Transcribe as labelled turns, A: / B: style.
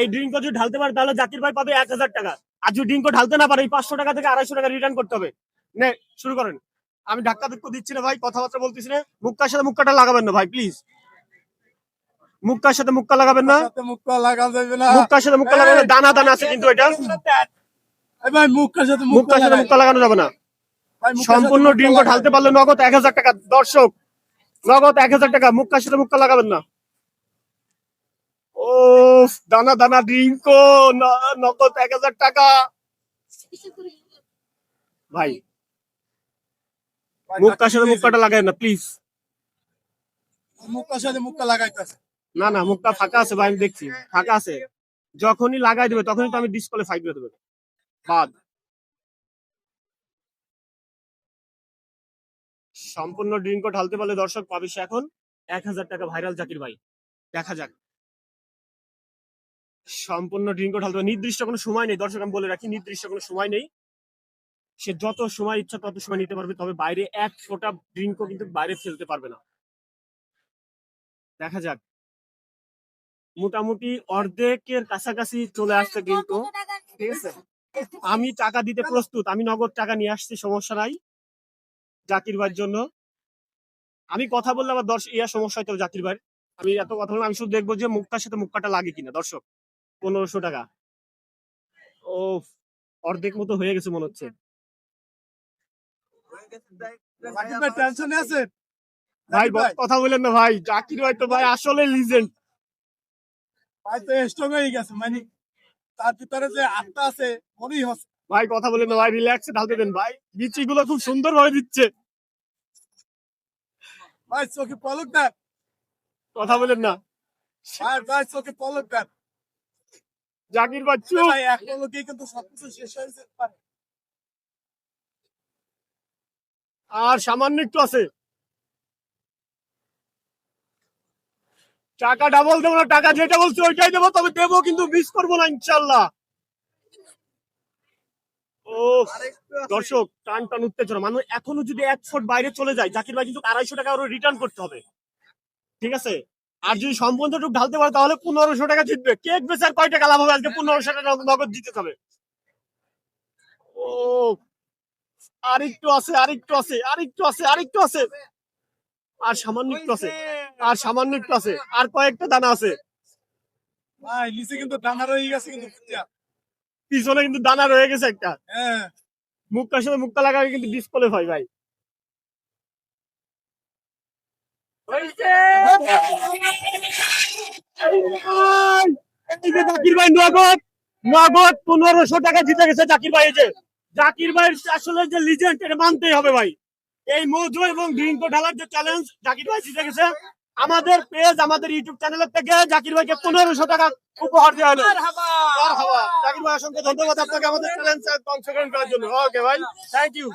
A: এই ড্রিঙ্ক যদি ঢালতে পারে তাহলে জাকির ভাই পাবে 1000 টাকা। আর যদি ড্রিঙ্ক ঢালতে না পারে এই 500 টাকা থেকে 250 টাকা রিটার্ন করতে হবে। নে শুরু করেন। আমি ধাক্কা ধাক্কা দিচ্ছি না ভাই, কথাবার্তা বলতেছি না। মুক্কার সাথে মুক্কাটা লাগাবেন না ভাই প্লিজ। মুক্কার সাথে মুক্কা লাগাবেন না,
B: মুক্কা লাগা যাবে না।
A: মুক্কার সাথে মুক্কা লাগাবেন না, দানা দানা আছে কিন্তু এটা।
B: ভাই মুক্কার সাথে
A: মুক্কার সাথে মুক্কা লাগানো যাবে না। সম্পূর্ণ ড্রিঙ্ক ঢালতে পারলে নগদ 1000 টাকা। দর্শক নগদ 1000 টাকা, মুক্কার সাথে মুক্কা লাগাবেন না। ও দানা দানা ড্রিঙ্ক, নগদ 1000 টাকা ভাই। মুক্কার সাথে মুক্কাটা লাগাবেন না প্লিজ।
B: মুক্কার সাথে মুক্কা লাগাইতেছে।
A: না না, মুখটা ফাঁকা আছে ভাই, আমি দেখছি ফাঁকা আছে। যখনই লাগাই দেবে তখনই তো আমি ডিসকোয়ালিফাই করে দেবো বাদ। সম্পূর্ণ ড্রিঙ্ক ঢালতে পারলে দর্শক পাবে সে এখন 1000 টাকা। ভাইরাল জাকির ভাই, দেখা যাক। সম্পূর্ণ ড্রিঙ্ক ঢালতে হবে, নির্দিষ্ট কোনো সময় নেই দর্শক, আমি বলে রাখি নির্দিষ্ট কোনো সময় নেই। সে যত সময় ইচ্ছা তত সময় নিতে পারবে, তবে বাইরে এক ফোঁটা ড্রিঙ্কও কিন্তু বাইরে ফেলতে পারবে না। দেখা যাক। মোটামুটি অর্ধেকের কাছাকাছি চলে আসছে কিন্তু, ঠিক আছে। আমি টাকা দিতে প্রস্তুত, আমি নগদ টাকা নিয়ে আসছি, সমস্যা নাই জাকির ভাইয়ের জন্য। আমি কথা বললে আবার সমস্যা হইতে হবে জাকির ভাই। আমি এত কথা বললাম, আমি শুধু দেখবো যে মুক্তার সাথে মুক্কাটা লাগে কিনা। দর্শক 1500 টাকা, ও অর্ধেক মতো হয়ে গেছে মনে হচ্ছে।
B: টেনশনে আছে
A: ভাই কথা বলেন না ভাই, জাকির ভাই তো ভাই আসলে লিজেন্ড
B: ভাই, তো স্ট্রং হয়ে গেছে, মানে তার ভিতরে যে আত্মা আছে মনেই হচ্ছে।
A: ভাই কথা বলেন না ভাই, রিল্যাক্সে ঢালতে দেন ভাই, বিচি গুলো খুব সুন্দর ভাবে দিচ্ছে
B: ভাই চোখে পলক দেন,
A: কথা বলেন না
B: ভাই চোখে পলক দেন।
A: জাকির ভাই চুপ।
B: ভাই এক পলকেই কিন্তু সবকিছু শেষ হয়ে যেতে পারে।
A: আর সামান্য একটু আছে, টাকা ডাবল দেবো না, টাকা যেটা বলছি ওইটাই দেবো, তবে দেবো কিন্তু মিস করবো না ইনশাল্লাহ। ও দর্শক টান টান উত্তেজনা, মানুষ এখনো যদি 1 ফুট বাইরে চলে যায় জাকির ভাই কিন্তু 250 টাকা আরো রিটার্ন করতে হবে, ঠিক আছে। আর যদি সম্পূর্ণটুকু ঢালতে পারে তাহলে 1500 টাকা জিতবে। কেক বেচার কয় টাকা লাভ হবে? আজকে 1500 টাকা নগদ দিতে হবে। ও আরেকটু আছে, আরেকটু আছে, আরেকটু আছে, আরেকটু আছে, আর সামান্য একটু আছে, আর সামান্য একটু আছে, আর কয়েকটা দানা আছে
B: ভাই নিচে কিন্তু দানা রয়ে গেছে কিন্তু,
A: পিছনে কিন্তু দানা রয়ে গেছে একটা।
B: হ্যাঁ
A: মুখটার সাথে মুখটা লাগাবে কিন্তু ডিসকোয়ালিফাই ভাই। এই যে জাকির ভাই নগদ নগদ 1500 টাকা জিতে গেছে জাকির ভাই। এই যে জাকির ভাই আসলে যে লিজেন্ড, এটা মানতেই হবে ভাই। এই মজু এবং ড্রিঙ্ক ঢালার যে চ্যালেঞ্জ জাকির ভাই জিতে গেছে। আমাদের পেজ, আমাদের ইউটিউব চ্যানেলের থেকে জাকির ভাইকে 1500 টাকা উপহার দেওয়া হলো। জাকির ভাই অসংখ্য ধন্যবাদ আপনাকে আমাদের চ্যালেঞ্জে অংশগ্রহণ করার জন্য। ওকে ভাই, থ্যাংক ইউ।